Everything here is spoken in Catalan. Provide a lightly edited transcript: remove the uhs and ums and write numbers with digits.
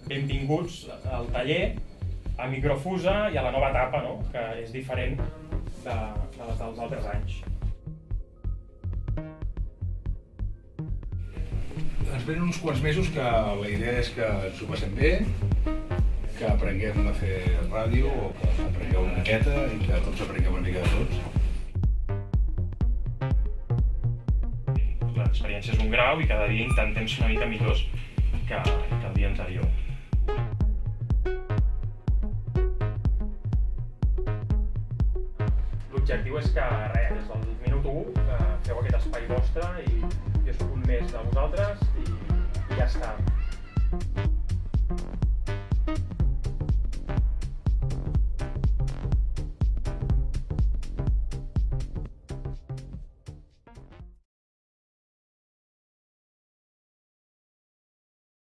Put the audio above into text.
Benvinguts al taller, a Microfusa i a la nova etapa, no? Que és diferent de les dels altres anys. Ens venen uns quants mesos que la idea és que ens ho passem bé, que aprenguem a fer ràdio o que aprengueu una miqueta i que tots aprenguem una mica de tots. L'experiència és un grau i cada dia intentem ser una mica millors que el dia anterior. L'objectiu és que, des del minut 1, feu aquest espai vostre i és un més de vosaltres i ja està.